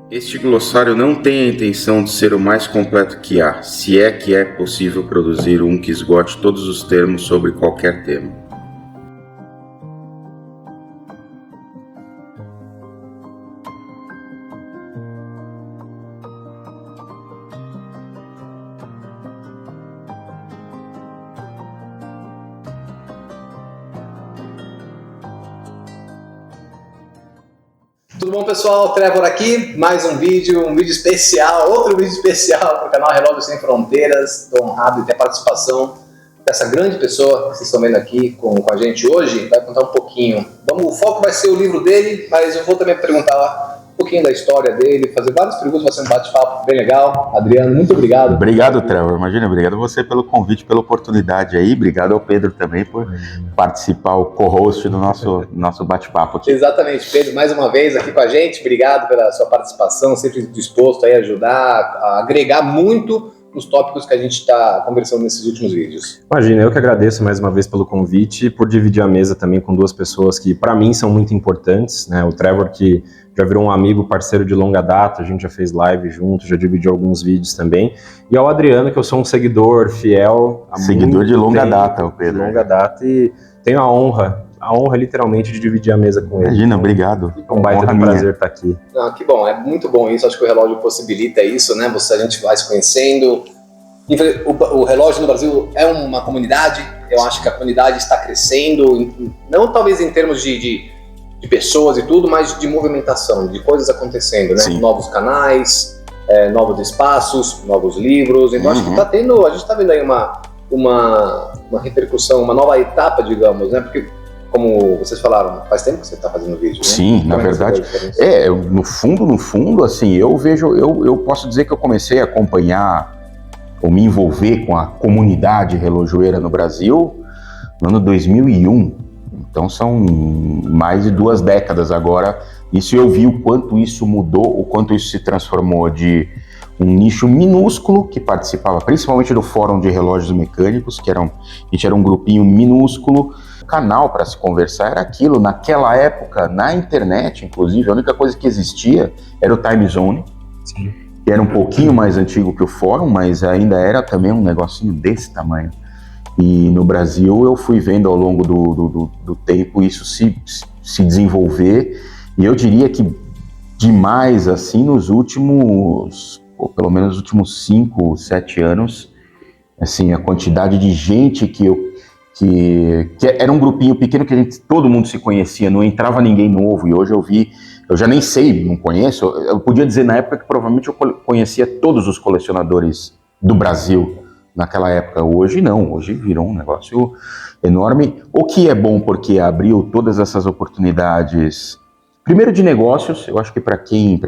Este glossário não tem a intenção de ser o mais completo que há, se é que é possível produzir um que esgote todos os termos sobre qualquer tema. Tudo bom, pessoal? Trevor aqui, mais um vídeo especial, outro vídeo especial para o canal Relógio Sem Fronteiras. Estou honrado de ter a participação dessa grande pessoa que vocês estão vendo aqui com a gente hoje. Vai contar um pouquinho. O foco vai ser o livro dele, mas eu vou também perguntar um pouquinho da história dele, fazer várias perguntas, vai ser um bate-papo bem legal. Adriano, muito obrigado. Obrigado, Trevor. Imagina, obrigado a você pelo convite, pela oportunidade aí. Obrigado ao Pedro também por participar, o co-host do nosso bate-papo aqui. Exatamente, Pedro, mais uma vez aqui com a gente. Obrigado pela sua participação, sempre disposto a ajudar, a agregar muito nos tópicos que a gente está conversando nesses últimos vídeos. Imagina, eu que agradeço mais uma vez pelo convite e por dividir a mesa também com duas pessoas que para mim são muito importantes, né? O Trevor, que já virou um amigo, parceiro de longa data, a gente já fez live junto, já dividiu alguns vídeos também. E ao Adriano, que eu sou um seguidor fiel. Seguidor de longa data, o Pedro. De longa data, e tenho a honra literalmente de dividir a mesa com ele. Imagina, obrigado. É um baita de prazer estar aqui. Que bom, é muito bom isso, acho que o relógio possibilita isso, né? A gente vai se conhecendo. O relógio no Brasil é uma comunidade, eu acho que a comunidade está crescendo, não talvez em termos de pessoas e tudo, mas de movimentação, de coisas acontecendo, né? Sim. Novos canais, novos espaços, novos livros, então acho que a gente está vendo aí uma repercussão, uma nova etapa, digamos, né? Porque, como vocês falaram, faz tempo que você está fazendo vídeo, né? Sim, na verdade, no fundo, assim, eu posso dizer que eu comecei a acompanhar ou me envolver com a comunidade relojoeira no Brasil no ano 2001, então são mais de 2 décadas agora. Isso eu vi o quanto isso mudou, o quanto isso se transformou de um nicho minúsculo que participava principalmente do Fórum de Relógios Mecânicos, a gente era um grupinho minúsculo. O canal para se conversar era aquilo. Naquela época, na internet, inclusive, a única coisa que existia era o Time Zone. Sim. Que era um pouquinho mais antigo que o Fórum, mas ainda era também um negocinho desse tamanho. E no Brasil eu fui vendo ao longo do tempo isso se desenvolver, e eu diria que demais, assim, nos últimos, pelo menos nos últimos 5, 7 anos, assim, a quantidade de gente que era um grupinho pequeno que todo mundo se conhecia, não entrava ninguém novo, e hoje eu já nem sei, não conheço, eu podia dizer na época que provavelmente eu conhecia todos os colecionadores do Brasil naquela época. Hoje não, hoje virou um negócio enorme, o que é bom porque abriu todas essas oportunidades, primeiro de negócios. Eu acho que para quem,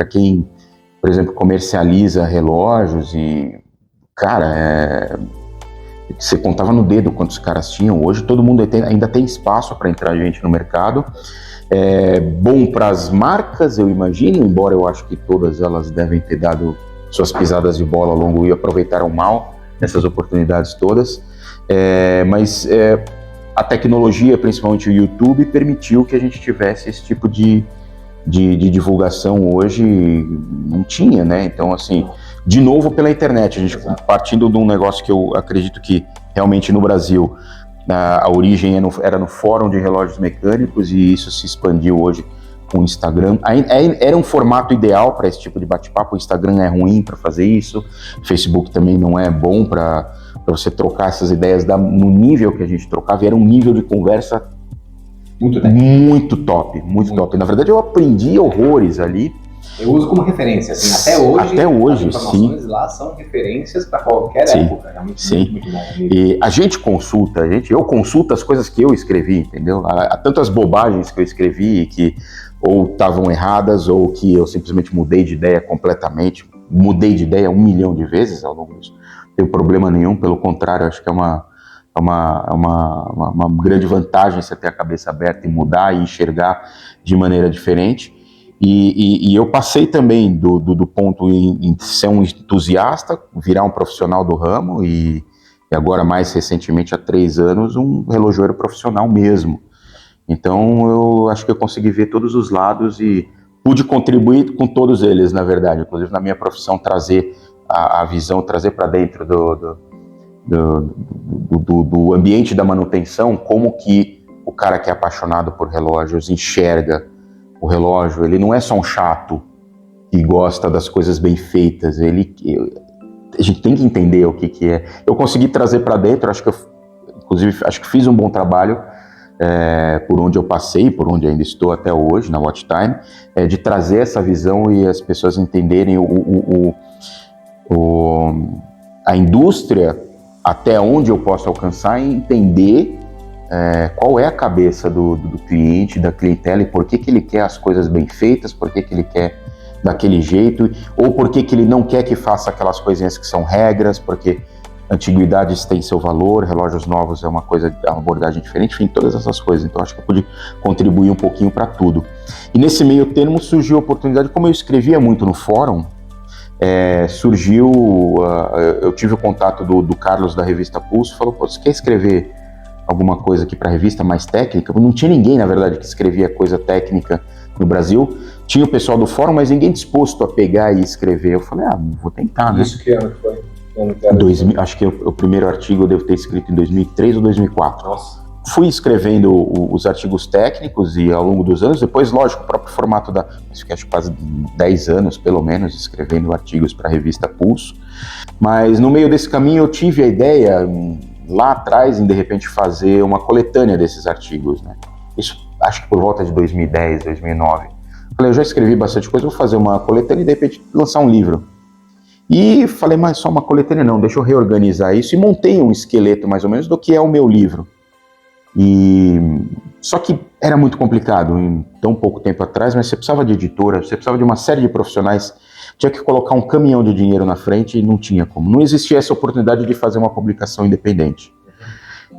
por exemplo, comercializa relógios e, cara, você contava no dedo quantos caras tinham. Hoje todo mundo ainda tem espaço para entrar gente no mercado. É bom para as marcas, eu imagino, embora eu acho que todas elas devem ter dado suas pisadas de bola ao longo e aproveitaram mal nessas oportunidades todas. Mas a tecnologia, principalmente o YouTube, permitiu que a gente tivesse esse tipo de divulgação. Hoje não tinha, né? Então, assim, de novo pela internet, a gente partindo de um negócio que eu acredito que realmente no Brasil a origem era no Fórum de Relógios Mecânicos, e isso se expandiu hoje com o Instagram. Era um formato ideal para esse tipo de bate-papo. O Instagram é ruim para fazer isso, o Facebook também não é bom para você trocar essas ideias no nível que a gente trocava, e era um nível de conversa muito top. Na verdade, eu aprendi horrores ali. Eu uso como referência, assim, até hoje, as informações lá são referências para qualquer época, realmente muito bom. E a gente consulta, eu consulto as coisas que eu escrevi, entendeu? Há tantas bobagens que eu escrevi que ou estavam erradas, ou que eu simplesmente mudei de ideia completamente. Mudei de ideia 1 milhão de vezes ao longo disso. Não tenho problema nenhum, pelo contrário, acho que é uma grande vantagem você ter a cabeça aberta e mudar e enxergar de maneira diferente. E eu passei também do ponto em ser um entusiasta, virar um profissional do ramo, e agora, mais recentemente, há 3 anos, um relojoeiro profissional mesmo. Então eu acho que eu consegui ver todos os lados, e pude contribuir com todos eles, na verdade, inclusive na minha profissão, trazer a visão, trazer para dentro do ambiente da manutenção, como que o cara que é apaixonado por relógios enxerga o relógio. Ele não é só um chato que gosta das coisas bem feitas, a gente tem que entender o que é. Eu consegui trazer para dentro, acho que fiz um bom trabalho por onde eu passei, por onde ainda estou até hoje, na Watchtime, de trazer essa visão e as pessoas entenderem a indústria, até onde eu posso alcançar, e entender qual é a cabeça do cliente, da clientela, e por que ele quer as coisas bem feitas, por que ele quer daquele jeito, ou por que ele não quer que faça aquelas coisinhas que são regras, porque antiguidades têm seu valor, relógios novos é uma abordagem diferente, enfim, todas essas coisas. Então acho que eu pude contribuir um pouquinho para tudo. E nesse meio termo surgiu a oportunidade, como eu escrevia muito no fórum, eu tive o contato do Carlos da revista Pulso, falou, pô, você quer escrever alguma coisa aqui para a revista mais técnica? Não tinha ninguém, na verdade, que escrevia coisa técnica no Brasil. Tinha o pessoal do fórum, mas ninguém disposto a pegar e escrever. Eu falei, vou tentar, né? Isso que ano que foi? Acho que o primeiro artigo eu devo ter escrito em 2003 ou 2004. Nossa. Fui escrevendo os artigos técnicos e ao longo dos anos, depois, lógico, o próprio formato mas fiquei acho quase 10 anos, pelo menos, escrevendo artigos para a revista Pulso. Mas no meio desse caminho eu tive a ideia, lá atrás, em de repente fazer uma coletânea desses artigos, né? Isso acho que por volta de 2010, 2009. Falei, eu já escrevi bastante coisa, vou fazer uma coletânea e de repente lançar um livro. E falei, mas só uma coletânea não, deixa eu reorganizar isso, e montei um esqueleto mais ou menos do que é o meu livro. Só que era muito complicado em tão pouco tempo atrás, mas você precisava de editora, você precisava de uma série de profissionais, tinha que colocar um caminhão de dinheiro na frente e não tinha como. Não existia essa oportunidade de fazer uma publicação independente.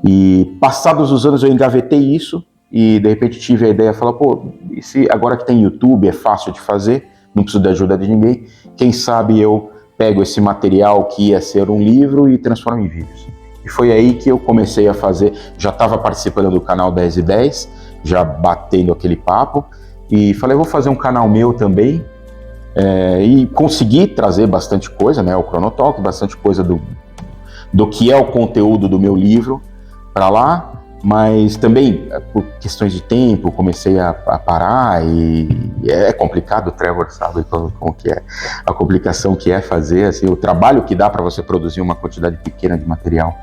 E passados os anos eu engavetei isso e de repente tive a ideia de falar, pô, e se agora que tem YouTube é fácil de fazer, não preciso da ajuda de ninguém, quem sabe eu pego esse material que ia ser um livro e transformo em vídeos. E foi aí que eu comecei a fazer, já estava participando do canal 10 e 10, já batendo aquele papo, e falei, vou fazer um canal meu também, e consegui trazer bastante coisa, né, o Chronotalk, bastante coisa do que é o conteúdo do meu livro para lá, mas também por questões de tempo comecei a parar e é complicado, o Trevor sabe como que é, a complicação que é fazer, assim, o trabalho que dá para você produzir uma quantidade pequena de material.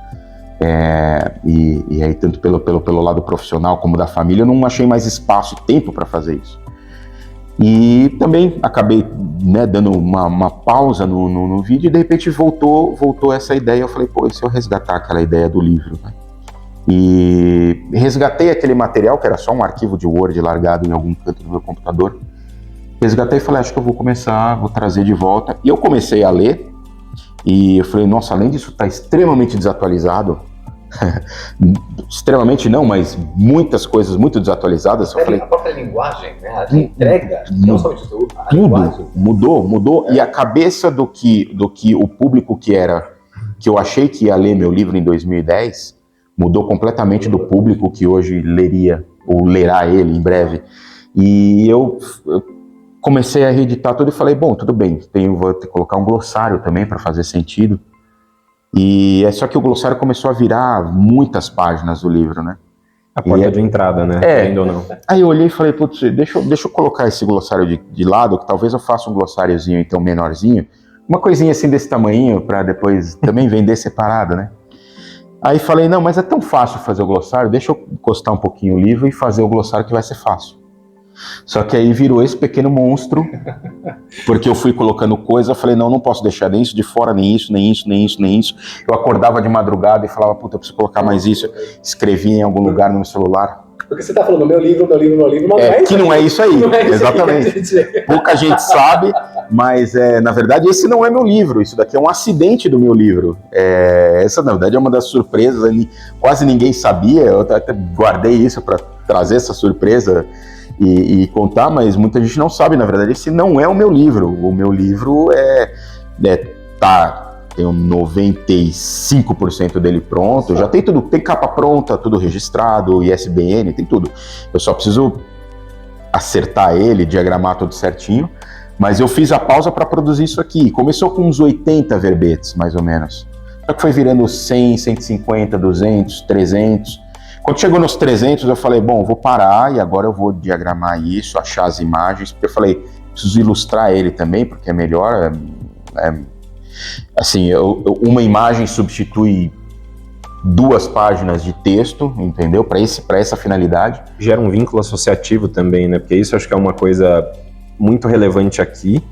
E aí tanto pelo lado profissional como da família eu não achei mais espaço e tempo para fazer isso. E também acabei, né, dando uma pausa no vídeo e de repente voltou essa ideia. Eu falei, pô, e se eu resgatar aquela ideia do livro, né? E resgatei aquele material que era só um arquivo de Word largado em algum canto do meu computador. Resgatei e falei, acho que eu vou trazer de volta. E eu comecei a ler e eu falei, nossa, além disso tá extremamente desatualizado, extremamente não, mas muitas coisas muito desatualizadas. Eu falei, a própria linguagem, né? A entrega, não somente isso, a linguagem. Mudou. E a cabeça do que o público que eu achei que ia ler meu livro em 2010, mudou completamente do público que hoje leria, ou lerá ele em breve. E eu comecei a reeditar tudo e falei, bom, tudo bem, vou ter que colocar um glossário também para fazer sentido. E é só que o glossário começou a virar muitas páginas do livro, né? A porta de entrada, né? Ainda ou não. Aí eu olhei e falei, putz, deixa eu colocar esse glossário de lado, que talvez eu faça um glossáriozinho então menorzinho, uma coisinha assim desse tamanho, para depois também vender separado, né? Aí falei, não, mas é tão fácil fazer o glossário, deixa eu encostar um pouquinho o livro e fazer o glossário que vai ser fácil. Só que aí virou esse pequeno monstro, porque eu fui colocando coisa, eu falei, não posso deixar nem isso de fora, nem isso. Eu acordava de madrugada e falava, puta, eu preciso colocar mais isso, escrevia em algum lugar no meu celular. Porque você tá falando, meu livro, mas que não é isso aí, exatamente. Pouca gente sabe, mas na verdade esse não é meu livro, isso daqui é um acidente do meu livro. Essa na verdade é uma das surpresas, quase ninguém sabia, eu até guardei isso para trazer essa surpresa e contar, mas muita gente não sabe, na verdade esse não é o meu livro. O meu livro tenho 95% dele pronto, já tem tudo, tem capa pronta, tudo registrado, ISBN, tem tudo. Eu só preciso acertar ele, diagramar tudo certinho, mas eu fiz a pausa para produzir isso aqui. Começou com uns 80 verbetes, mais ou menos. Só que foi virando 100, 150, 200, 300. Quando chegou nos 300, eu falei, bom, vou parar e agora eu vou diagramar isso, achar as imagens, porque eu falei, preciso ilustrar ele também, porque é melhor. Assim, uma imagem substitui 2 páginas de texto, entendeu? Para essa finalidade. Gera um vínculo associativo também, né? Porque isso acho que é uma coisa muito relevante aqui.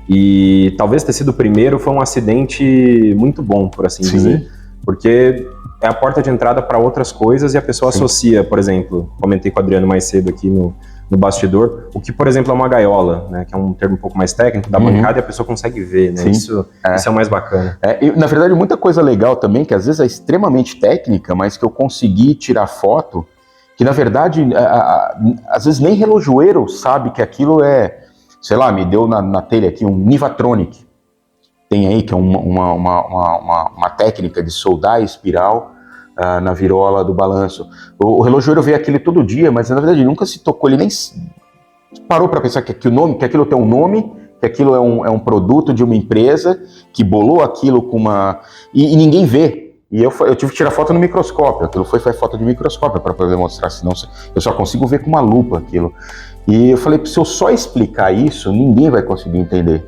E talvez ter sido o primeiro foi um acidente muito bom, por assim dizer. Porque é a porta de entrada para outras coisas e a pessoa associa, por exemplo, comentei com o Adriano mais cedo aqui no bastidor, o que, por exemplo, é uma gaiola, né? Que é um termo um pouco mais técnico, da bancada, e a pessoa consegue ver, né? Isso é o mais bacana. E, na verdade, muita coisa legal também, que às vezes é extremamente técnica, mas que eu consegui tirar foto, que na verdade, às vezes nem relojoeiro sabe que aquilo é, sei lá, me deu na telha aqui um Nivatronic, tem aí, que é uma técnica de soldar espiral na virola do balanço. O relojoeiro vê aquilo todo dia, mas na verdade ele nunca se tocou, ele nem parou para pensar que aquilo tem um nome, que aquilo é um produto de uma empresa que bolou aquilo com uma... E ninguém vê. E eu tive que tirar foto no microscópio, aquilo foi foto de microscópio para poder mostrar, senão eu só consigo ver com uma lupa aquilo. E eu falei, se eu só explicar isso, ninguém vai conseguir entender.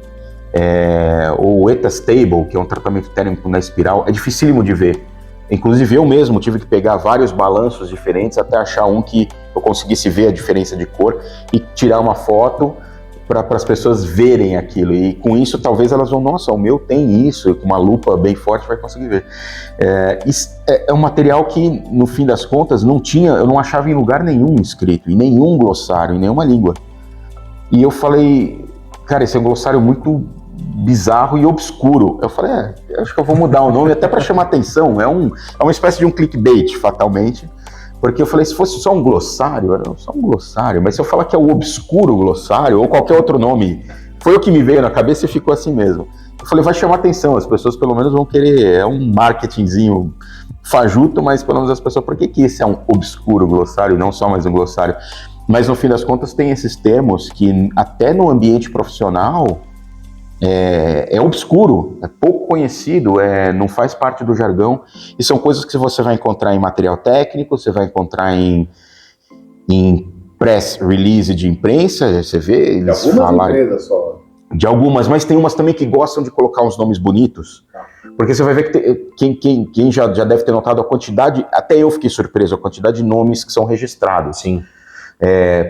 O ETA Stable, que é um tratamento térmico na espiral, é dificílimo de ver. Inclusive eu mesmo tive que pegar vários balanços diferentes até achar um que eu conseguisse ver a diferença de cor e tirar uma foto para as pessoas verem aquilo. E com isso talvez elas vão, nossa, o meu tem isso, com uma lupa bem forte vai conseguir ver. É um material que, no fim das contas, eu não achava em lugar nenhum escrito, em nenhum glossário, em nenhuma língua. E eu falei, cara, esse é um glossário muito bizarro e obscuro. Eu falei, acho que eu vou mudar o nome até para chamar atenção. É uma espécie de um clickbait, fatalmente, porque eu falei, se fosse só um glossário, era só um glossário, mas se eu falar que é o obscuro glossário ou qualquer outro nome, foi o que me veio na cabeça e ficou assim mesmo. Eu falei, vai chamar atenção, as pessoas pelo menos vão querer, é um marketingzinho fajuto, mas pelo menos as pessoas, por que esse é um obscuro glossário, não só mais um glossário? Mas no fim das contas tem esses termos que até no ambiente profissional é obscuro, é pouco conhecido, não faz parte do jargão, e são coisas que você vai encontrar em material técnico, você vai encontrar em press release de imprensa, você vê eles de algumas empresas só. De algumas, mas tem umas também que gostam de colocar uns nomes bonitos, porque você vai ver que quem já deve ter notado a quantidade, até eu fiquei surpreso, a quantidade de nomes que são registrados. Sim.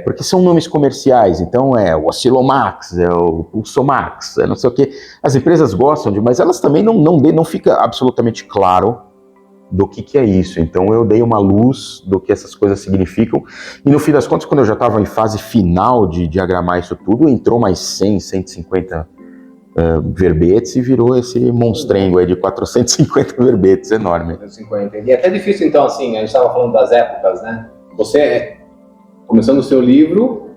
Porque são nomes comerciais, então o Oscilomax, o Pulsomax, não sei o que. As empresas gostam mas elas também não fica absolutamente claro do que é isso. Então eu dei uma luz do que essas coisas significam, e no fim das contas, quando eu já estava em fase final de diagramar isso tudo, entrou mais 100, 150 verbetes e virou esse monstrengo aí de 450 verbetes, enorme. 450. E é até difícil, então, assim, a gente estava falando das épocas, né? Você começando o seu livro,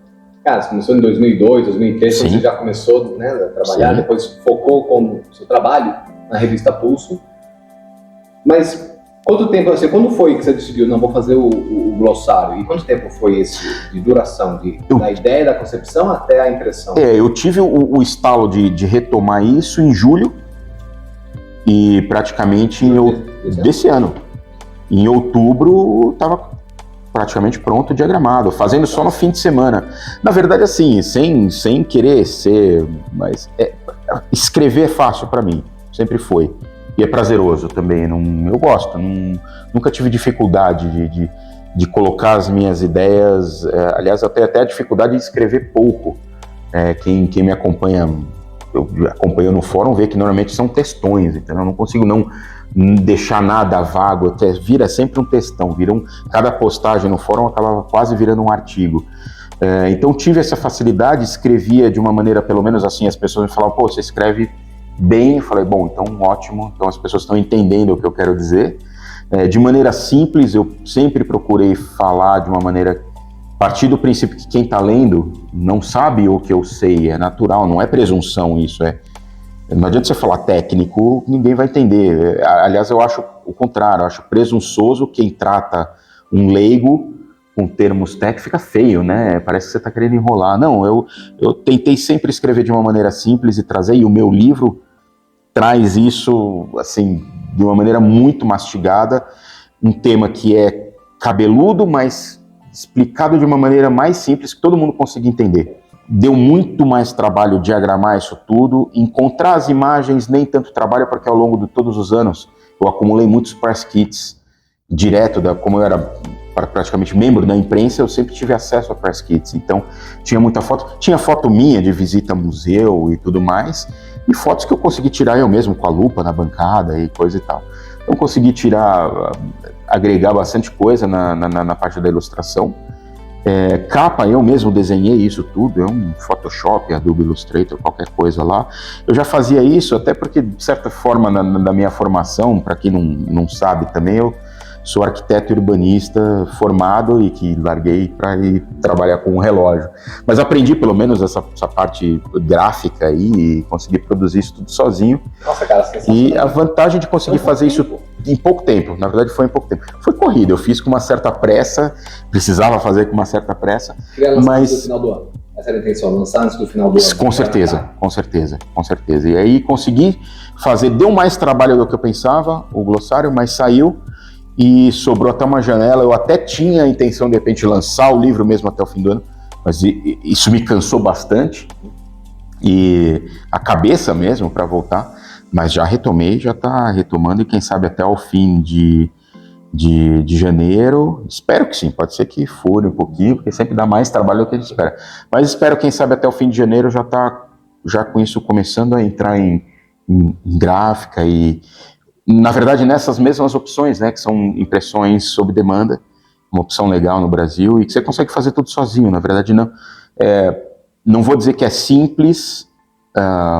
cara, você começou em 2002, 2003, Sim. você já começou, né, a trabalhar, Sim. Depois focou com o seu trabalho na revista Pulso. Mas quanto tempo, assim, quando foi que você decidiu, não, vou fazer o glossário? E quanto tempo foi esse de duração, da ideia, da concepção até a impressão? Eu tive o estalo de retomar isso em julho e praticamente desse ano. Em outubro estava praticamente pronto, diagramado, fazendo só no fim de semana. Na verdade, assim, sem querer ser, mas escrever é fácil para mim, sempre foi. E é prazeroso também, eu gosto, nunca tive dificuldade de colocar as minhas ideias, aliás, até a dificuldade de escrever pouco. Quem me acompanha, eu acompanho no fórum, vê que normalmente são textões, então eu não consigo não deixar nada vago, vira sempre um textão, cada postagem no fórum acaba quase virando um artigo. Então tive essa facilidade, escrevia de uma maneira, pelo menos assim, as pessoas me falavam, pô, você escreve bem, eu falei, bom, então ótimo, então as pessoas estão entendendo o que eu quero dizer. De maneira simples, eu sempre procurei falar de uma maneira, partir do princípio que quem está lendo não sabe o que eu sei, é natural, não é presunção isso, não adianta você falar técnico, ninguém vai entender. Aliás, eu acho o contrário, eu acho presunçoso quem trata um leigo com termos técnicos, fica feio, né? Parece que você está querendo enrolar. Não, eu tentei sempre escrever de uma maneira simples e trazer, e o meu livro traz isso, assim, de uma maneira muito mastigada, um tema que é cabeludo, mas explicado de uma maneira mais simples, que todo mundo consiga entender. Deu muito mais trabalho diagramar isso tudo, encontrar as imagens, nem tanto trabalho, porque ao longo de todos os anos eu acumulei muitos press kits direto, como eu era praticamente membro da imprensa, eu sempre tive acesso a press kits, então tinha muita foto, tinha foto minha de visita a museu e tudo mais, e fotos que eu consegui tirar eu mesmo com a lupa na bancada e coisa e tal. Então consegui tirar, agregar bastante coisa na parte da ilustração. Capa, eu mesmo desenhei isso tudo, é um Photoshop, Adobe Illustrator, qualquer coisa lá. Eu já fazia isso, até porque, de certa forma, na minha formação, para quem não sabe também, eu sou arquiteto urbanista formado e que larguei para ir trabalhar com um relógio. Mas aprendi pelo menos essa parte gráfica aí e consegui produzir isso tudo sozinho. Nossa, cara, sensacional. E a vantagem de conseguir fazer isso em pouco tempo, na verdade foi em pouco tempo. Foi corrida, eu fiz com uma certa pressa, precisava fazer com uma certa pressa. Queria lançar antes do final do ano. Essa era a intenção, lançar antes do final do ano. Com certeza. E aí consegui fazer, deu mais trabalho do que eu pensava, o glossário, mas saiu. E sobrou até uma janela. Eu até tinha a intenção de repente lançar o livro mesmo até o fim do ano, mas isso me cansou bastante e a cabeça mesmo para voltar, mas já retomei, já está retomando, e quem sabe até o fim de janeiro, espero que sim, pode ser que fure um pouquinho, porque sempre dá mais trabalho do que a gente espera, mas espero, quem sabe até o fim de janeiro já com isso começando a entrar em gráfica e, na verdade, nessas mesmas opções, né, que são impressões sob demanda, uma opção legal no Brasil, e que você consegue fazer tudo sozinho. Na verdade, não vou dizer que é simples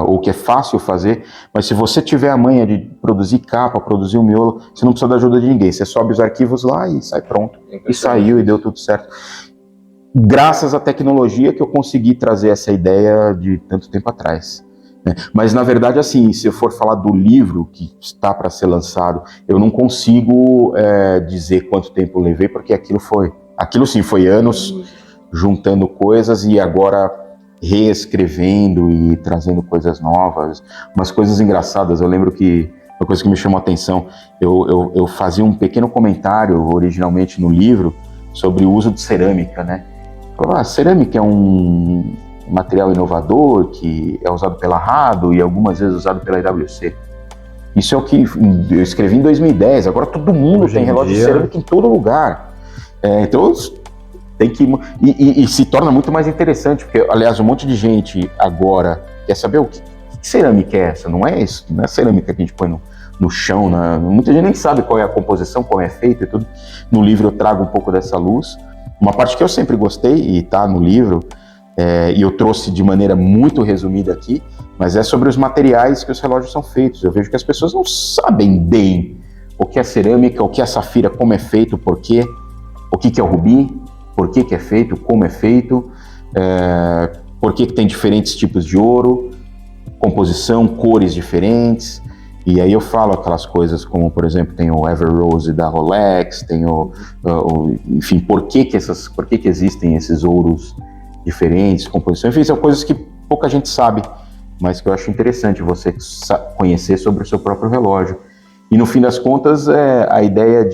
ou que é fácil fazer, mas se você tiver a manha de produzir capa, produzir um miolo, você não precisa da ajuda de ninguém. Você sobe os arquivos lá e sai pronto. E saiu e deu tudo certo. Graças à tecnologia que eu consegui trazer essa ideia de tanto tempo atrás. Mas, na verdade, assim, se eu for falar do livro que está para ser lançado, eu não consigo dizer quanto tempo eu levei, porque aquilo sim, foi anos juntando coisas e agora reescrevendo e trazendo coisas novas, umas coisas engraçadas. Eu lembro que uma coisa que me chamou a atenção, eu fazia um pequeno comentário originalmente no livro sobre o uso de cerâmica, né? Cerâmica é um material inovador que é usado pela Rado e algumas vezes usado pela IWC. Isso é o que eu escrevi em 2010, agora todo mundo tem relógio de cerâmica em todo lugar. Então tem que... E se torna muito mais interessante, porque, aliás, um monte de gente agora quer saber o que cerâmica é essa, não é isso? Não é a cerâmica que a gente põe no chão, muita gente nem sabe qual é a composição, como é feito e tudo. No livro eu trago um pouco dessa luz. Uma parte que eu sempre gostei e está no livro, e eu trouxe de maneira muito resumida aqui, mas é sobre os materiais que os relógios são feitos. Eu vejo que as pessoas não sabem bem o que é cerâmica, o que é safira, como é feito, por quê, o que é o rubi, por que é feito, como é feito, por que tem diferentes tipos de ouro, composição, cores diferentes. E aí eu falo aquelas coisas como, por exemplo, tem o Ever Rose da Rolex, tem enfim, por que existem esses ouros diferentes, composições, enfim, são coisas que pouca gente sabe, mas que eu acho interessante você conhecer sobre o seu próprio relógio. E no fim das contas, a ideia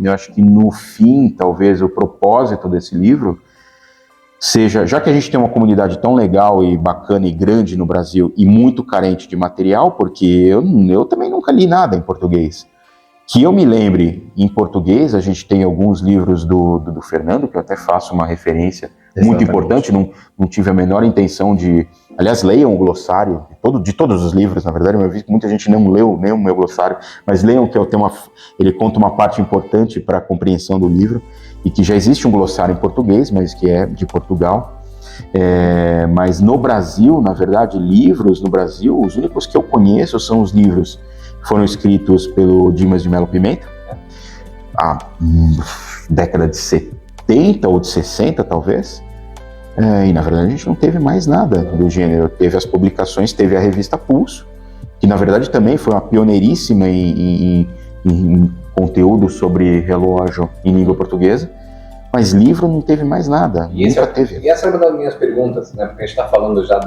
eu acho que no fim, talvez o propósito desse livro seja, já que a gente tem uma comunidade tão legal e bacana e grande no Brasil e muito carente de material, porque eu também nunca li nada em português. Que eu me lembre, em português, a gente tem alguns livros do Fernando, que eu até faço uma referência muito importante, não tive a menor intenção de... Aliás, leiam o glossário de todos os livros, na verdade, eu vi que muita gente não leu nem o meu glossário, mas leiam que ele conta uma parte importante para a compreensão do livro, e que já existe um glossário em português, mas que é de Portugal. Mas no Brasil, na verdade, livros no Brasil, os únicos que eu conheço são os livros que foram escritos pelo Dimas de Melo Pimenta, a década de 70 ou de 60, talvez. E, na verdade, a gente não teve mais nada do gênero. Teve as publicações, teve a revista Pulso, que, na verdade, também foi uma pioneiríssima em conteúdo sobre relógio em língua portuguesa, Mas livro não teve mais nada, E nunca teve. E essa é uma das minhas perguntas, né? Porque a gente está falando já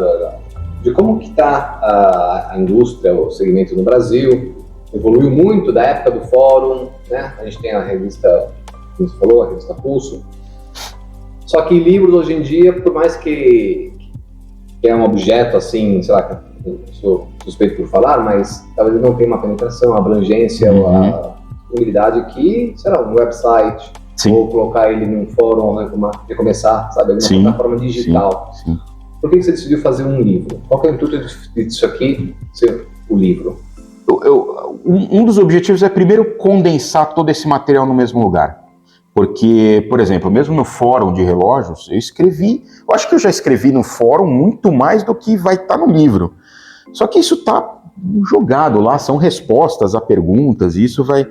de como que está a indústria, o segmento no Brasil. Evoluiu muito da época do fórum, né? A gente tem a revista, como você falou, a revista Pulso. Só que livros hoje em dia, por mais que é um objeto assim, sei lá, eu sou suspeito por falar, mas talvez ele não tenha uma penetração, uma abrangência, a disponibilidade que, sei lá, um website, Sim. ou colocar ele num fórum, né, de começar, sabe, numa plataforma digital. Sim. Por que você decidiu fazer um livro? Qual que é o intuito disso aqui, ser o livro? Um dos objetivos é primeiro condensar todo esse material no mesmo lugar. Porque, por exemplo, mesmo no fórum de relógios, eu acho que eu já escrevi no fórum muito mais do que vai estar no livro. Só que isso está jogado lá, são respostas a perguntas, e isso vai...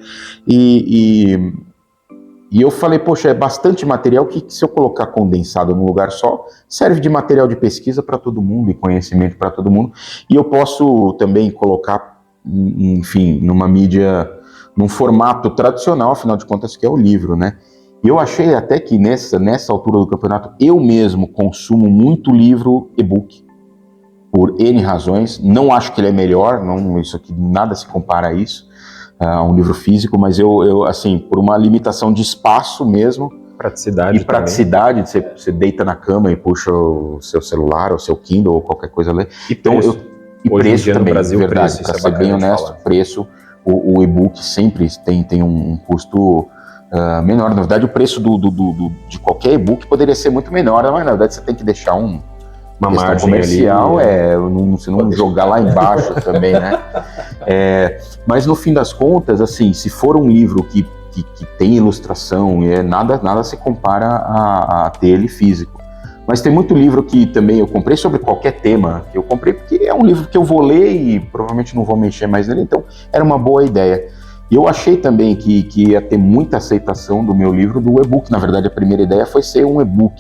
E eu falei, poxa, é bastante material que se eu colocar condensado num lugar só, serve de material de pesquisa para todo mundo e conhecimento para todo mundo. E eu posso também colocar, enfim, numa mídia, num formato tradicional, afinal de contas, que é o livro, né? E eu achei até que nessa altura do campeonato, eu mesmo consumo muito livro e-book, por N razões. Não acho que ele é melhor, não, isso aqui nada se compara a isso, a um livro físico, mas eu assim, por uma limitação de espaço mesmo, praticidade, você deita na cama e puxa o seu celular, ou o seu Kindle, ou qualquer coisa ali. Então, preço também, no Brasil, verdade, para ser bem honesto, preço, o e-book sempre tem um custo menor. Na verdade, o preço de qualquer e-book poderia ser muito menor, mas na verdade você tem que deixar uma margem comercial, você não jogar lá embaixo também, né? Mas no fim das contas, assim, se for um livro que tem ilustração, nada se compara a ter ele físico. Mas tem muito livro que também eu comprei sobre qualquer tema, que eu comprei porque é um livro que eu vou ler e provavelmente não vou mexer mais nele, então era uma boa ideia. E eu achei também que ia ter muita aceitação do meu livro do e-book. Na verdade, a primeira ideia foi ser um e-book,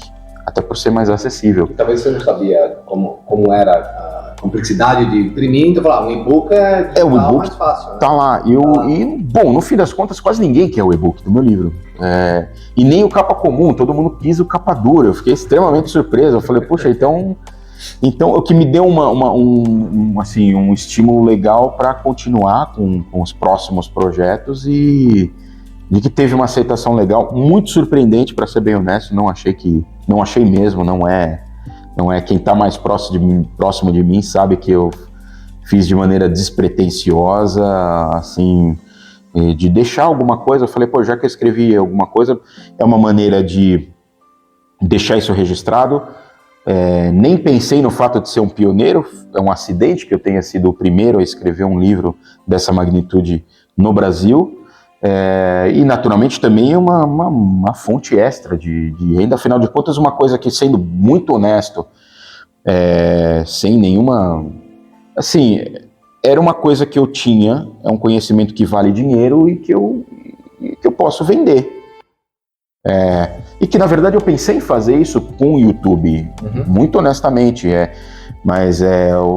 até por ser mais acessível. E talvez você não sabia como era a complexidade de imprimir, então falar, um e-book é o e-book mais fácil, né? Tá lá. E, bom, no fim das contas, quase ninguém quer o e-book do meu livro. E nem o capa comum, todo mundo quis o capa dura. Eu fiquei extremamente surpreso. Eu falei, poxa, então o que me deu um estímulo legal para continuar com os próximos projetos e que teve uma aceitação legal, muito surpreendente, para ser bem honesto. Não achei mesmo, não é quem está mais próximo de mim sabe que eu fiz de maneira despretensiosa, assim, de deixar alguma coisa. Eu falei, pô, já que eu escrevi alguma coisa, é uma maneira de deixar isso registrado. Nem pensei no fato de ser um pioneiro, é um acidente que eu tenha sido o primeiro a escrever um livro dessa magnitude no Brasil, e naturalmente também uma fonte extra de renda. Afinal de contas, uma coisa que, sendo muito honesto, sem nenhuma... Assim, era uma coisa que eu tinha, é um conhecimento que vale dinheiro e que eu posso vender. E que, na verdade, eu pensei em fazer isso com o YouTube, muito honestamente, mas,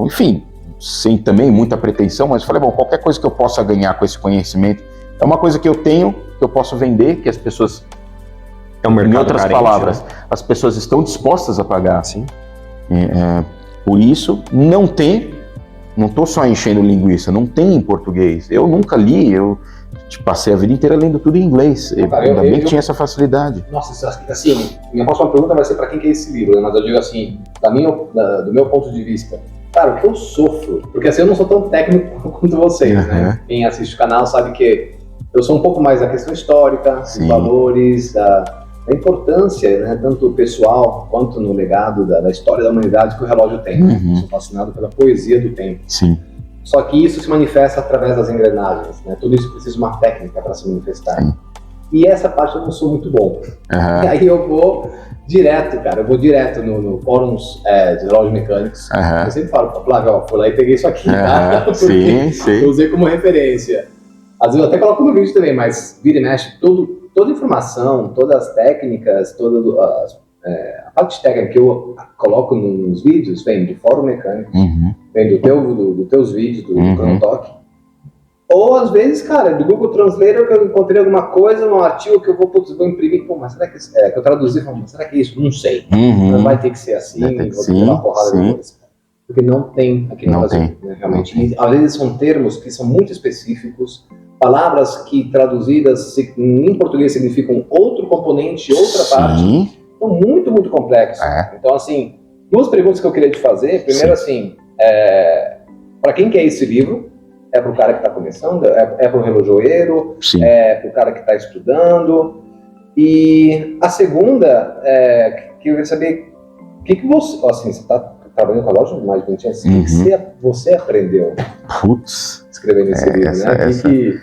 enfim, sem também muita pretensão, mas falei, bom, qualquer coisa que eu possa ganhar com esse conhecimento é uma coisa que eu tenho, que eu posso vender, que as pessoas, em outras palavras, né? As pessoas estão dispostas a pagar, assim. Por isso, não estou só enchendo linguiça, não tem em português. Eu nunca li, eu passei a vida inteira lendo tudo em inglês. Ainda bem que tinha essa facilidade. Nossa, assim, minha próxima pergunta vai ser para quem que é esse livro, né? Mas eu digo assim, do meu ponto de vista, cara, o que eu sofro, porque assim, eu não sou tão técnico quanto vocês, né? Quem assiste o canal sabe que eu sou um pouco mais da questão histórica, dos valores, da importância, né, tanto pessoal quanto no legado da história da humanidade que o relógio tem. Sou fascinado pela poesia do tempo. Sim. Só que isso se manifesta através das engrenagens, né? Tudo isso precisa de uma técnica para se manifestar. Sim. E essa parte eu não sou muito bom. E aí eu vou direto, cara, no fóruns de relógios mecânicos. Eu sempre falo, Flávio, fui lá e peguei isso aqui, tá? Porque eu usei como referência. Às vezes eu até coloco no vídeo também, mas vira e mexe, toda a informação, todas as técnicas, a parte técnica que eu coloco nos vídeos vem do fórum mecânico, vem dos teus vídeos, do Chronotalk. Ou às vezes, cara, do Google Translator que eu encontrei alguma coisa, um artigo que eu vou imprimir, pô, mas será que que eu traduzi, mas será que é isso? Não sei. Não vai ter que ser assim, vou ter uma porrada de coisa. Porque não tem aqui no Brasil, né, realmente. E, às vezes são termos que são muito específicos, palavras que traduzidas em português significam outro componente, outra parte. São muito, muito complexos. Então, assim, duas perguntas que eu queria te fazer. Primeiro, assim, para quem quer esse livro? É para o cara que está começando? É para o relojoeiro? É para o cara que está estudando? E a segunda, que eu queria saber, o que você... Assim, você está trabalhando com a loja mais de 20 anos, o que você aprendeu escrevendo esse livro, né?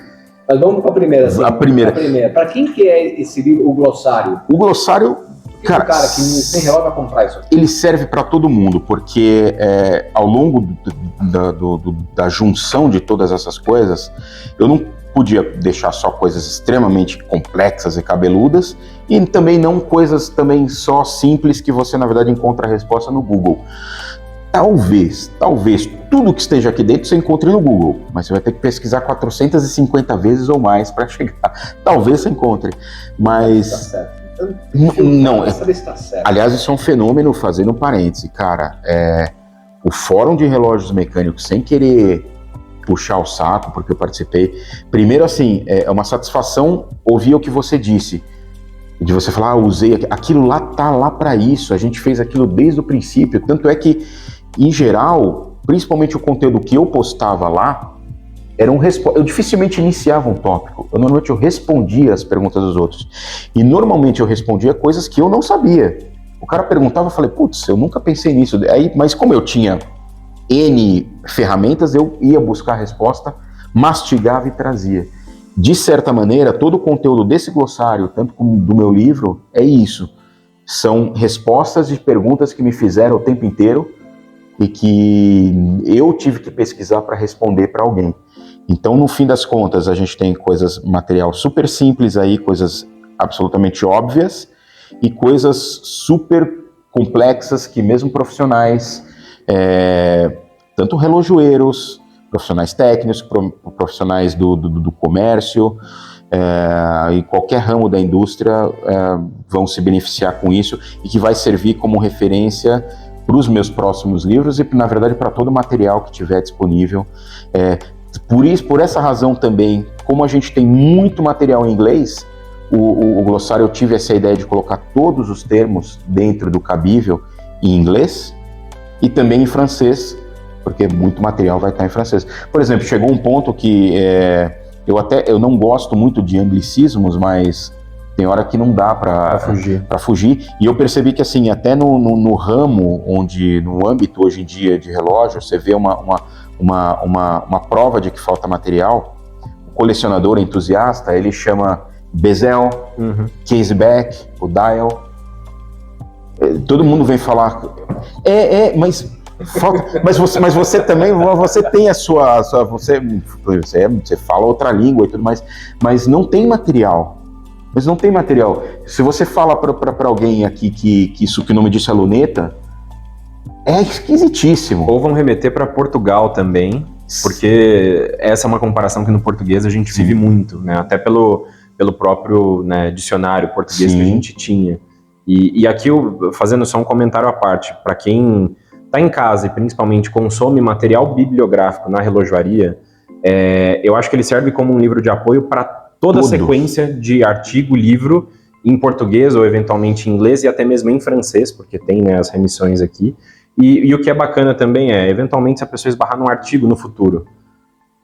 Mas vamos para a primeira. Assim, a primeira. Para quem que é esse livro, o glossário? O glossário... Cara, que sem relógio vai comprar isso aqui? Ele serve para todo mundo, porque ao longo da junção de todas essas coisas, eu não podia deixar só coisas extremamente complexas e cabeludas, e também não coisas também só simples que você, na verdade, encontra a resposta no Google. Talvez tudo que esteja aqui dentro você encontre no Google, mas você vai ter que pesquisar 450 vezes ou mais para chegar. Talvez você encontre, mas... Tá certo. Não, aliás, isso é um fenômeno, fazendo um parêntese, cara, o Fórum de Relógios Mecânicos, sem querer puxar o saco, porque eu participei, primeiro assim, é uma satisfação ouvir o que você disse, de você falar, usei, aquilo lá tá lá para isso, a gente fez aquilo desde o princípio, tanto é que, em geral, principalmente o conteúdo que eu postava lá, eu dificilmente iniciava um tópico, normalmente eu respondia as perguntas dos outros, e normalmente eu respondia coisas que eu não sabia. O cara perguntava, eu falei, putz, eu nunca pensei nisso, mas como eu tinha N ferramentas, eu ia buscar a resposta, mastigava e trazia. De certa maneira, todo o conteúdo desse glossário, tanto como do meu livro, é isso, são respostas de perguntas que me fizeram o tempo inteiro, e que eu tive que pesquisar para responder para alguém. Então, no fim das contas, a gente tem material super simples aí, coisas absolutamente óbvias, e coisas super complexas que mesmo profissionais, tanto relojoeiros, profissionais técnicos, profissionais do comércio, em qualquer ramo da indústria, vão se beneficiar com isso, e que vai servir como referência para os meus próximos livros e, na verdade, para todo o material que tiver disponível. Por essa razão também, como a gente tem muito material em inglês, o glossário, eu tive essa ideia de colocar todos os termos dentro do cabível em inglês e também em francês, porque muito material vai estar em francês. Por exemplo, chegou um ponto que eu não gosto muito de anglicismos, mas tem hora que não dá para fugir. E eu percebi que, assim, até no ramo, no âmbito hoje em dia de relógio, você vê uma prova de que falta material, o colecionador entusiasta, ele chama bezel, caseback, o dial. Todo mundo vem falar, mas falta, mas você também, você tem a sua você fala outra língua e tudo mais, mas não tem material. Se você fala para alguém aqui que isso que o nome disso é luneta, é esquisitíssimo. Ou vão remeter para Portugal também, porque essa é uma comparação que no português a gente vive muito, né? Até pelo próprio, né, dicionário português que a gente tinha. E aqui, fazendo só um comentário à parte, para quem está em casa e principalmente consome material bibliográfico na relojoaria, eu acho que ele serve como um livro de apoio para toda a sequência de artigo, livro, em português ou eventualmente em inglês e até mesmo em francês, porque tem, né, as remissões aqui. E o que é bacana também eventualmente, se a pessoa esbarrar num artigo no futuro,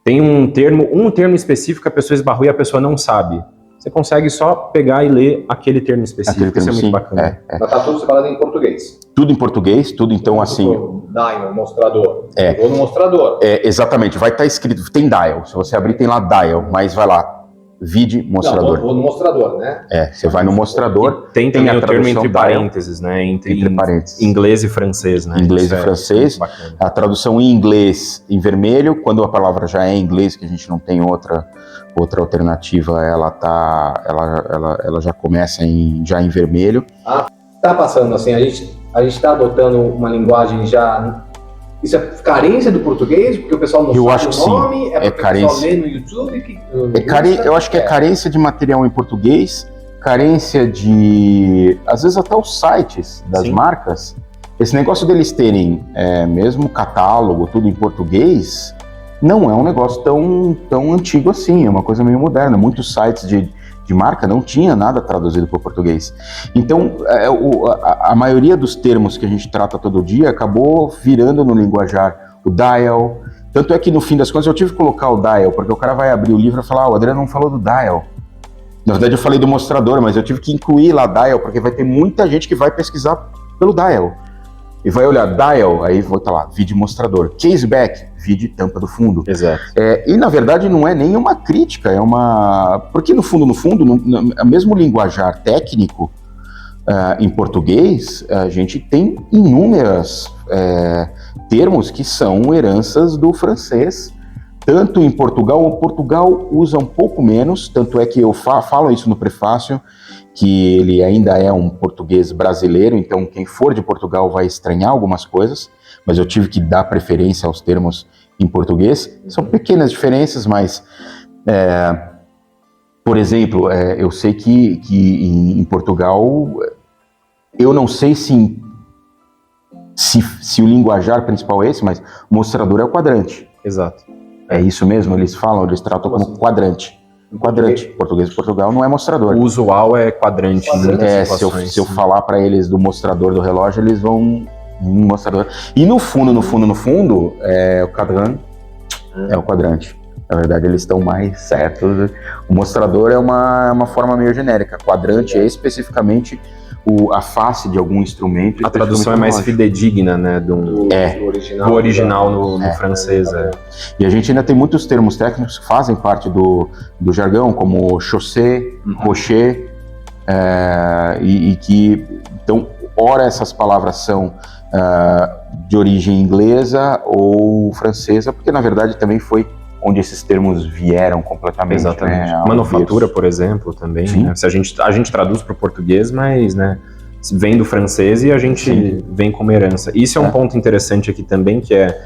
tem um termo específico que a pessoa esbarrou e a pessoa não sabe. Você consegue só pegar e ler aquele termo específico, isso é muito bacana. Mas tá tudo separado em português. Tudo em português, tudo então assim... Dial, mostrador. Vou no mostrador. Exatamente, vai estar escrito, tem dial, se você abrir tem lá dial, mas vai lá, vide mostrador. Não, vou no mostrador, né? Você vai no mostrador, tem também o termo entre parênteses, né? Entre parênteses. Inglês e francês, né? Inglês e francês. A tradução em inglês em vermelho, quando a palavra já é em inglês, que a gente não tem outra alternativa, ela já começa já em vermelho. Tá passando assim, a gente está adotando uma linguagem já Isso é carência do português, porque o pessoal não Eu sabe acho o que nome, sim. é porque o pessoal carência. lê no YouTube? Eu acho que é carência de material em português, carência de, às vezes até os sites das Sim. marcas. Esse negócio deles terem mesmo catálogo, tudo em português, não é um negócio tão antigo assim, é uma coisa meio moderna. Muitos sites de marca não tinha nada traduzido para o português. Então, a maioria dos termos que a gente trata todo dia acabou virando no linguajar o dial. Tanto é que no fim das contas eu tive que colocar o dial, porque o cara vai abrir o livro e falar, o Adriano não falou do dial. Na verdade eu falei do mostrador, mas eu tive que incluir lá dial, porque vai ter muita gente que vai pesquisar pelo dial. E vai olhar dial, aí vou estar lá, vídeo mostrador. Caseback, vídeo tampa do fundo. Exato. E na verdade não é nem uma crítica, é uma... Porque no fundo, mesmo linguajar técnico, em português, a gente tem inúmeros termos que são heranças do francês, tanto em Portugal. O Portugal usa um pouco menos, tanto é que eu falo isso no prefácio, que ele ainda é um português brasileiro, então quem for de Portugal vai estranhar algumas coisas, mas eu tive que dar preferência aos termos em português. São pequenas diferenças, mas, por exemplo, eu sei que em Portugal, eu não sei se o linguajar principal é esse, mas o mostrador é o quadrante. Exato. É isso mesmo, eles tratam como quadrante. Quadrante. Português de Portugal não é mostrador. O usual é quadrante. Se eu falar para eles do mostrador do relógio, eles vão mostrador. E no fundo, o cadran é o quadrante. Na verdade, eles estão mais certos. O mostrador é uma forma meio genérica. Quadrante é especificamente a face de algum instrumento. A tradução é mais fidedigna, né, do original no francês. E a gente ainda tem muitos termos técnicos que fazem parte do jargão, como chaussée, rocher, e que, então, ora essas palavras são de origem inglesa ou francesa, porque na verdade também foi onde esses termos vieram completamente. Exatamente. Né, Manufatura, por exemplo, também. Né? Se a gente traduz para o português, mas né, vem do francês e a gente vem como herança. Isso é um ponto interessante aqui também, que é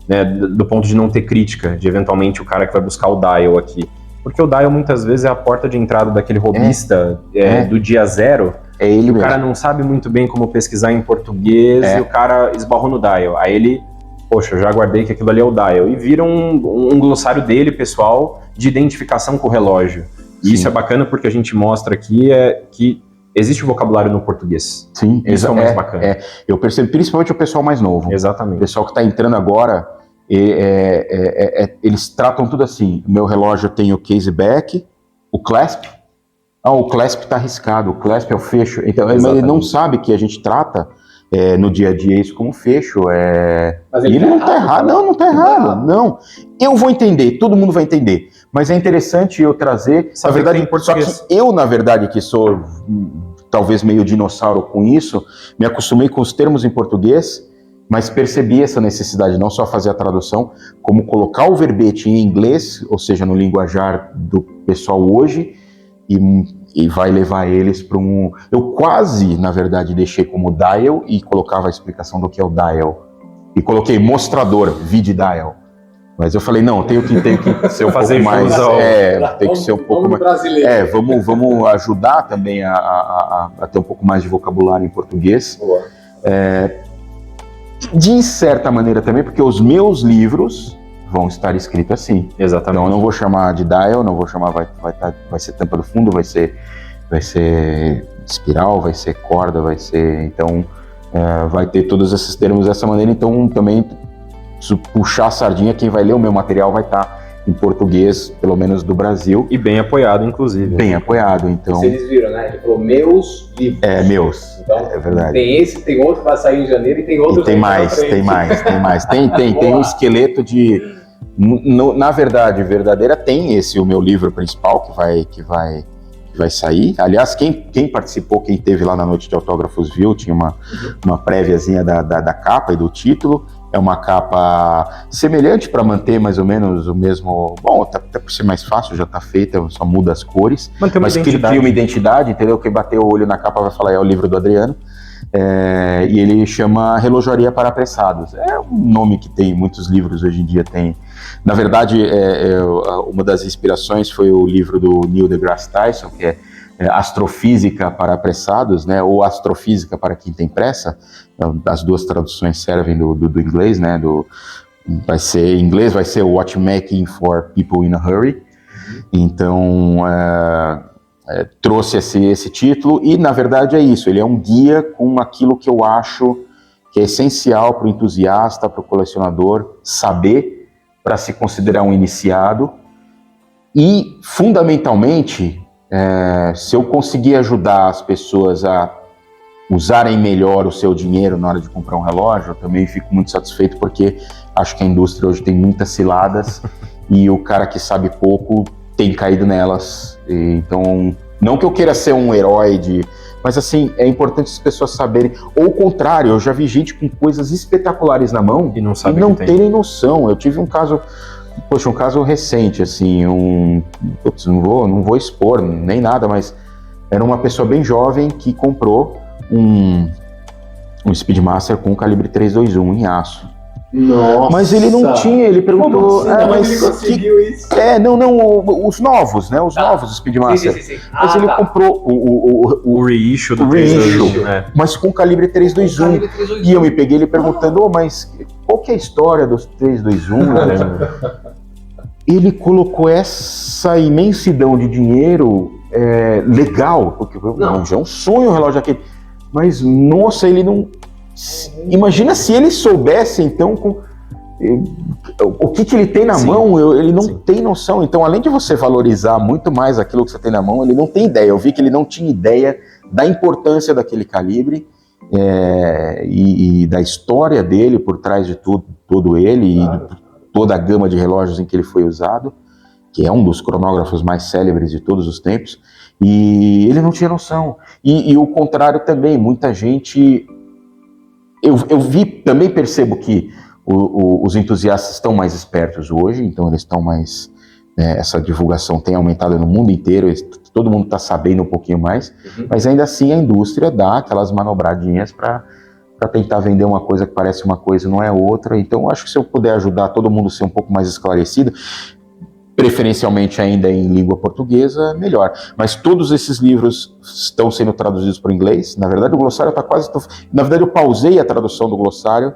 né, do ponto de não ter crítica, de eventualmente o cara que vai buscar o dial aqui. Porque o dial muitas vezes é a porta de entrada daquele hobbyista do dia zero. É ele mesmo. O cara não sabe muito bem como pesquisar em português e o cara esbarrou no dial. Aí ele... Poxa, eu já guardei que aquilo ali é o dial. E vira um glossário dele, pessoal, de identificação com o relógio. E isso é bacana porque a gente mostra aqui que existe o vocabulário no português. Sim, isso é o mais bacana. Eu percebo, principalmente o pessoal mais novo. Exatamente. O pessoal que está entrando agora, eles tratam tudo assim. O meu relógio tem o caseback, o clasp. O clasp está arriscado, o clasp é o fecho. Então, mas ele não sabe que a gente trata... no dia a dia isso como fecho, Mas ele não está errado, não está errado, não. Eu vou entender, todo mundo vai entender, mas é interessante eu trazer, na verdade, só que eu, na verdade, que sou talvez meio dinossauro com isso, me acostumei com os termos em português, mas percebi essa necessidade, não só fazer a tradução, como colocar o verbete em inglês, ou seja, no linguajar do pessoal hoje, e vai levar eles para um... Eu quase, na verdade, deixei como dial e colocava a explicação do que é o dial. E coloquei mostrador, vídeo-dial. Mas eu falei, não, tenho que ser um pouco mais... tem que ser um pouco mais... brasileiro. Vamos ajudar também a ter um pouco mais de vocabulário em português. De certa maneira também, porque os meus livros... vão estar escritos assim. Exatamente. Então eu não vou chamar de dial, não vou chamar, vai ser tampa do fundo, vai ser espiral, vai ser corda, vai ser, então vai ter todos esses termos dessa maneira. Então também, se puxar a sardinha, quem vai ler o meu material vai estar em português, pelo menos do Brasil. E bem apoiado, inclusive. Bem apoiado, então... Vocês viram, né? Ele falou meus livros. Meus. Então, é verdade. Tem esse, tem outro que vai sair em janeiro e tem outro que tem mais. Tem um esqueleto de... Na verdade, verdadeira, tem esse, o meu livro principal, que vai sair. Aliás, quem participou, quem esteve lá na Noite de Autógrafos viu, tinha uma préviazinha da capa e do título. É uma capa semelhante para manter mais ou menos o mesmo... Bom, até por ser mais fácil, já está feita, só muda as cores. Mas cria uma identidade, entendeu? Quem bater o olho na capa vai falar, é o livro do Adriano. e ele chama Relojoaria para Apressados. É um nome que tem muitos livros hoje em dia. Tem. Na verdade, uma das inspirações foi o livro do Neil deGrasse Tyson, que é Astrofísica para Apressados, né, ou Astrofísica para quem tem pressa. As duas traduções servem do inglês, né, em inglês vai ser Watchmaking for People in a Hurry. Então, trouxe esse título e, na verdade, é isso. Ele é um guia com aquilo que eu acho que é essencial para o entusiasta, para o colecionador saber para se considerar um iniciado. E, fundamentalmente, se eu conseguir ajudar as pessoas a usarem melhor o seu dinheiro na hora de comprar um relógio, eu também fico muito satisfeito, porque acho que a indústria hoje tem muitas ciladas e o cara que sabe pouco tem caído nelas. Então, não que eu queira ser um herói mas assim, é importante as pessoas saberem. Ou o contrário, eu já vi gente com coisas espetaculares na mão e não terem noção. Eu tive um caso recente, assim, não vou expor nem nada, mas era uma pessoa bem jovem que comprou um Speedmaster com calibre 321 em aço. Nossa. Mas ele não tinha, ele perguntou... Como assim? Mas ele conseguiu isso? Os novos, né? Os novos Speedmaster. Sim. Mas ele comprou o reissue do 321. Mas com calibre 321. E eu me peguei ele perguntando, mas qual que é a história dos 321? Ele colocou essa imensidão de dinheiro legal, porque já é um sonho o relógio aquele. Mas, nossa, ele não... Imagina se ele soubesse, então, o que ele tem na mão, ele não tem noção. Então, além de você valorizar muito mais aquilo que você tem na mão, ele não tem ideia. Eu vi que ele não tinha ideia da importância daquele calibre e da história dele por trás de todo ele e toda a gama de relógios em que ele foi usado, que é um dos cronógrafos mais célebres de todos os tempos, e ele não tinha noção. E o contrário também, muita gente... Eu também percebo que os entusiastas estão mais espertos hoje, então eles estão mais... essa divulgação tem aumentado no mundo inteiro, todo mundo está sabendo um pouquinho mais, mas ainda assim a indústria dá aquelas manobradinhas para tentar vender uma coisa que parece uma coisa e não é outra. Então eu acho que se eu puder ajudar todo mundo a ser um pouco mais esclarecido, preferencialmente ainda em língua portuguesa, melhor. Mas todos esses livros estão sendo traduzidos para o inglês. Na verdade, o glossário está quase... Na verdade, eu pausei a tradução do glossário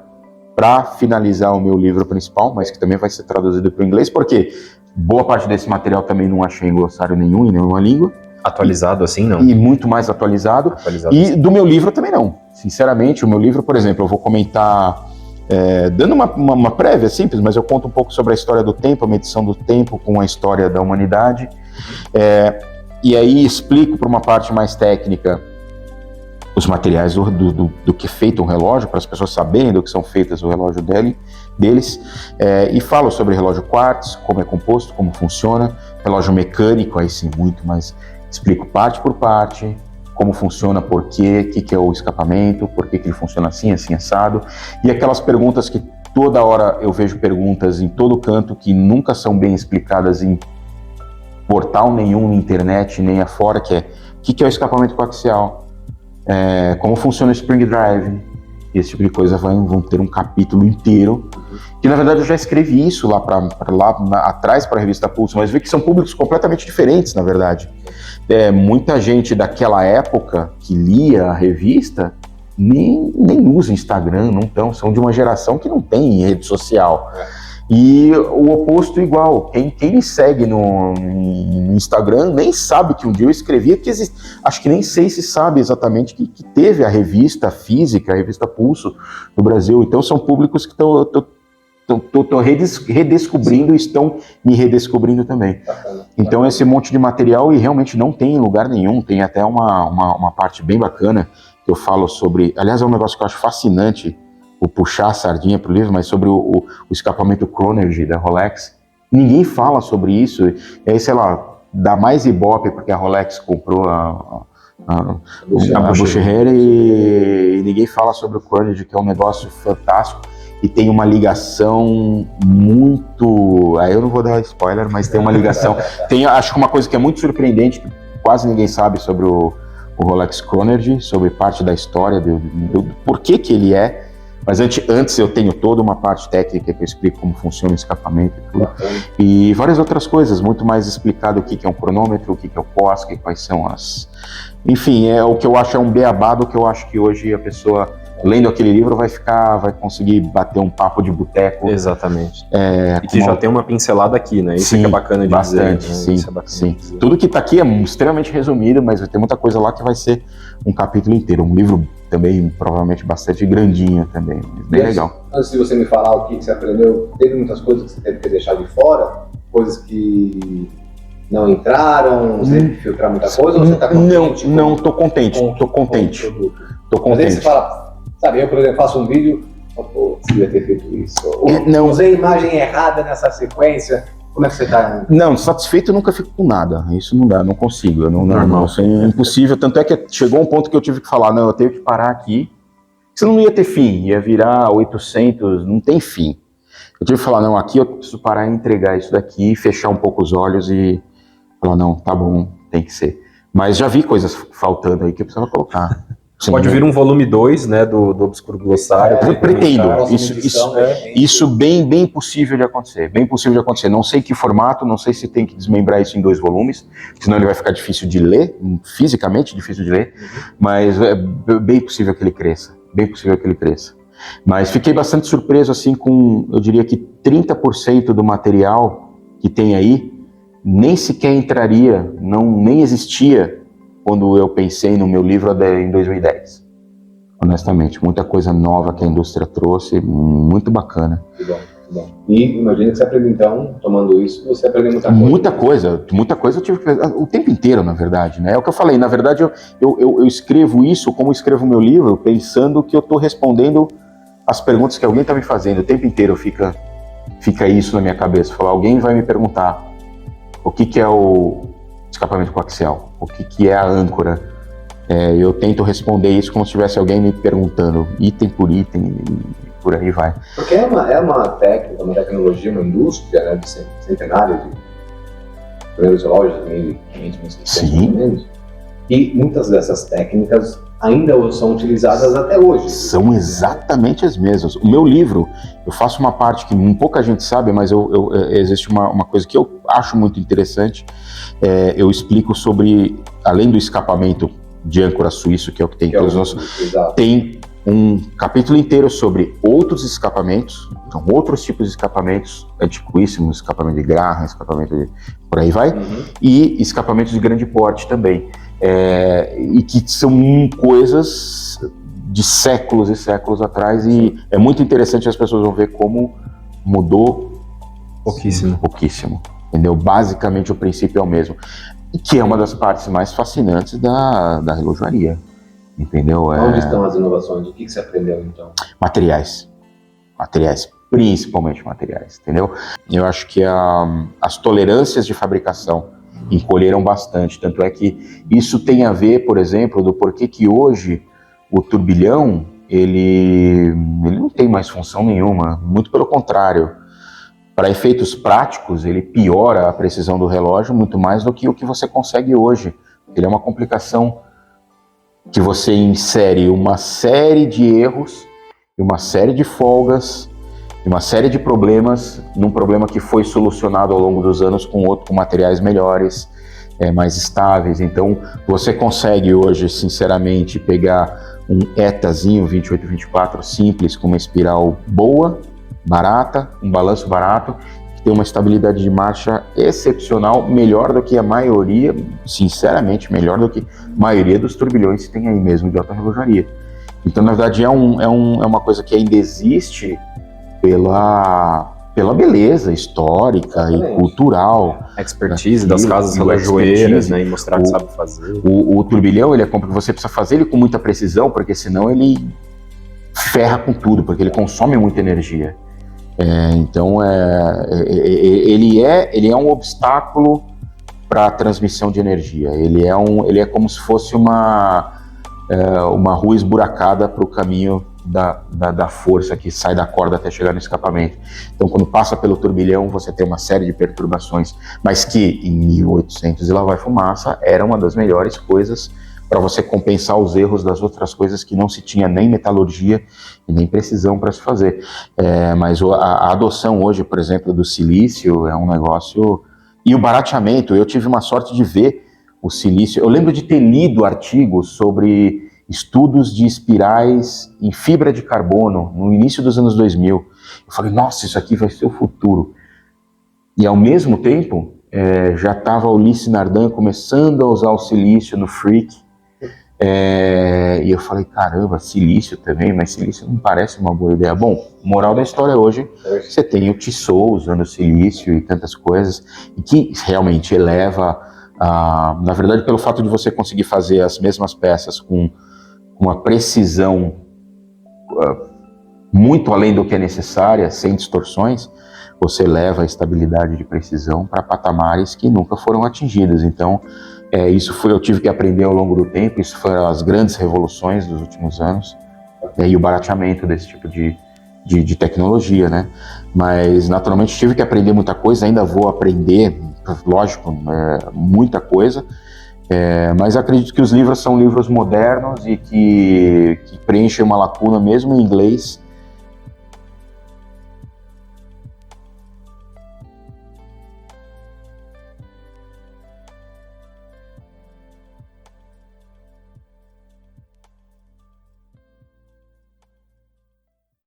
para finalizar o meu livro principal, mas que também vai ser traduzido para o inglês, porque boa parte desse material também não achei em glossário nenhum, em nenhuma língua. Atualizado assim, não? E muito mais atualizado. E assim. Do meu livro também não. Sinceramente, o meu livro, por exemplo, eu vou comentar... dando uma prévia simples, mas eu conto um pouco sobre a história do tempo, a medição do tempo com a história da humanidade, e aí explico para uma parte mais técnica os materiais do que é feito um relógio, para as pessoas saberem do que são feitas o relógio deles, e falo sobre relógio quartz, como é composto, como funciona, relógio mecânico, aí sim, muito mais, explico parte por parte, como funciona, por quê, o que é o escapamento, por que ele funciona assim, assim, assado. E aquelas perguntas que toda hora eu vejo perguntas em todo canto que nunca são bem explicadas em portal nenhum, na internet, nem afora, que é o que é o escapamento coaxial, como funciona o spring drive, esse tipo de coisa vão ter um capítulo inteiro, que na verdade eu já escrevi isso lá atrás para a revista Pulso, mas vê que são públicos completamente diferentes, na verdade. Muita gente daquela época que lia a revista nem usa Instagram, são de uma geração que não tem rede social. E o oposto igual, quem me segue no Instagram nem sabe que um dia eu escrevi, que existe, acho que nem sei se sabe exatamente que teve a revista física, a revista Pulso no Brasil. Então são públicos que estou redescobrindo e estão me redescobrindo também. Então esse monte de material, e realmente não tem em lugar nenhum, tem até uma parte bem bacana que eu falo sobre, aliás é um negócio que eu acho fascinante, o puxar a sardinha para o livro, mas sobre o escapamento Chronergy da Rolex. Ninguém fala sobre isso, e aí, sei lá, dá mais ibope porque a Rolex comprou a Bucherer e ninguém fala sobre o Chronergy, que é um negócio fantástico. E tem uma ligação muito... Aí eu não vou dar spoiler, mas tem uma ligação. Acho que uma coisa que é muito surpreendente, que quase ninguém sabe sobre o o Rolex Chronergy, sobre parte da história do porquê que ele é. Mas antes eu tenho toda uma parte técnica que eu explico como funciona o escapamento e tudo. E várias outras coisas, muito mais explicado o que é um cronômetro, o que é o POSC, quais são as... Enfim, é o que eu acho, é um beabá do que eu acho que hoje a pessoa, lendo aquele livro, vai conseguir bater um papo de boteco. Exatamente. E que já tem uma pincelada aqui, né? Isso sim, que é bacana de bastante, dizer. Sim, né? Isso é bacana sim. de dizer. Tudo que está aqui é extremamente resumido, mas vai ter muita coisa lá que vai ser um capítulo inteiro. Um livro também, provavelmente, bastante grandinho também. Bem legal. Antes de você me falar o que você aprendeu, teve muitas coisas que você teve que deixar de fora? Coisas que não entraram, você teve que filtrar muita coisa, ou você está contente? Não, tô contente, tô contente. Mas aí você fala, sabe, eu, por exemplo, faço um vídeo, pô, você devia ter feito isso. Não. Usei imagem errada nessa sequência. Como é que você está? Não, satisfeito eu nunca fico com nada. Isso não dá, não consigo. Isso é impossível. Tanto é que chegou um ponto que eu tive que falar, não, eu tenho que parar aqui. Senão não ia ter fim, ia virar 800, não tem fim. Eu tive que falar, não, aqui eu preciso parar e entregar isso daqui, fechar um pouco os olhos e falar, não, tá bom, tem que ser. Mas já vi coisas faltando aí que eu precisava colocar. Pode vir um volume 2, né, do Obscuro Glossário. Eu pretendo. Isso bem possível de acontecer. Bem possível de acontecer. Não sei que formato, não sei se tem que desmembrar isso em 2 volumes, senão ele vai ficar difícil de ler, fisicamente difícil de ler, mas é bem possível que ele cresça. Bem possível que ele cresça. Mas fiquei bastante surpreso, assim, com, eu diria que 30% do material que tem aí, nem sequer entraria, nem existia quando eu pensei no meu livro em 2010. Honestamente, muita coisa nova que a indústria trouxe, muito bacana. Que bom, que bom. E imagina que você aprende, então, tomando isso, você aprende muita coisa. Muita coisa eu tive que fazer, o tempo inteiro, na verdade, né? É o que eu falei, na verdade, eu escrevo isso, como eu escrevo meu livro, pensando que eu estou respondendo as perguntas que alguém está me fazendo. O tempo inteiro fica isso na minha cabeça. Falar, alguém vai me perguntar o que é o escapamento coaxial, o que é a âncora. Eu tento responder isso como se tivesse alguém me perguntando, item por item, e por aí vai. Porque é uma técnica, uma tecnologia, uma indústria, né, de centenário de primeiros relógios, 1500, 1600, mais ou menos. E muitas dessas técnicas ainda são utilizadas até hoje. São exatamente as mesmas. O meu livro, eu faço uma parte que pouca gente sabe, mas existe uma coisa que eu acho muito interessante. Eu explico sobre, além do escapamento de âncora suíço, que é o que tem todos os nossos, tem um capítulo inteiro sobre outros escapamentos, então outros tipos de escapamentos antiquíssimos, escapamento de Graham, escapamento de por aí vai, e escapamentos de grande porte também, e que são coisas de séculos e séculos atrás, e é muito interessante, as pessoas vão ver como mudou pouquíssimo, entendeu? Basicamente o princípio é o mesmo, e que é uma das partes mais fascinantes da relojoaria, entendeu? Onde estão as inovações? O que você aprendeu então? Materiais, principalmente materiais, entendeu? Eu acho que as tolerâncias de fabricação encolheram bastante, tanto é que isso tem a ver, por exemplo, do porquê que hoje o turbilhão, ele não tem mais função nenhuma, muito pelo contrário. Para efeitos práticos, ele piora a precisão do relógio muito mais do que o que você consegue hoje. Ele é uma complicação que você insere uma série de erros, uma série de folgas, uma série de problemas, num problema que foi solucionado ao longo dos anos com materiais melhores, mais estáveis. Então, você consegue hoje, sinceramente, pegar um ETAzinho 2824 simples, com uma espiral boa, barata, um balanço barato, que tem uma estabilidade de marcha excepcional, melhor do que a maioria, sinceramente, melhor do que a maioria dos turbilhões que tem aí mesmo de alta relojaria. Então, na verdade, é uma coisa que ainda existe pela beleza histórica e cultural. Expertise das casas relojoeiras, né, e mostrar que sabe fazer. O turbilhão, ele é como que você precisa fazer ele com muita precisão, porque senão ele ferra com tudo, porque ele consome muita energia. Então, ele é um obstáculo para a transmissão de energia. Ele é como se fosse uma rua esburacada para o caminho da força que sai da corda até chegar no escapamento. Então, quando passa pelo turbilhão, você tem uma série de perturbações, mas que em 1800 e lá vai fumaça era uma das melhores coisas para você compensar os erros das outras coisas que não se tinha nem metalurgia e nem precisão para se fazer. Mas a adoção hoje, por exemplo, do silício é um negócio... E o barateamento, eu tive uma sorte de ver o silício. Eu lembro de ter lido artigos sobre estudos de espirais em fibra de carbono no início dos anos 2000. Eu falei, nossa, isso aqui vai ser o futuro. E ao mesmo tempo, já estava o Ulisses Nardan começando a usar o silício no Freak. E eu falei, caramba, silício também, mas silício não parece uma boa ideia. Bom, moral da história hoje, você tem o Tissot usando silício e tantas coisas, e que realmente eleva, na verdade, pelo fato de você conseguir fazer as mesmas peças com uma precisão muito além do que é necessária, sem distorções, você leva a estabilidade de precisão para patamares que nunca foram atingidos. Então, eu tive que aprender ao longo do tempo, isso foram as grandes revoluções dos últimos anos, e o barateamento desse tipo de tecnologia, né? Mas, naturalmente, tive que aprender muita coisa, ainda vou aprender, lógico, muita coisa, mas acredito que os livros são livros modernos e que preenchem uma lacuna mesmo em inglês,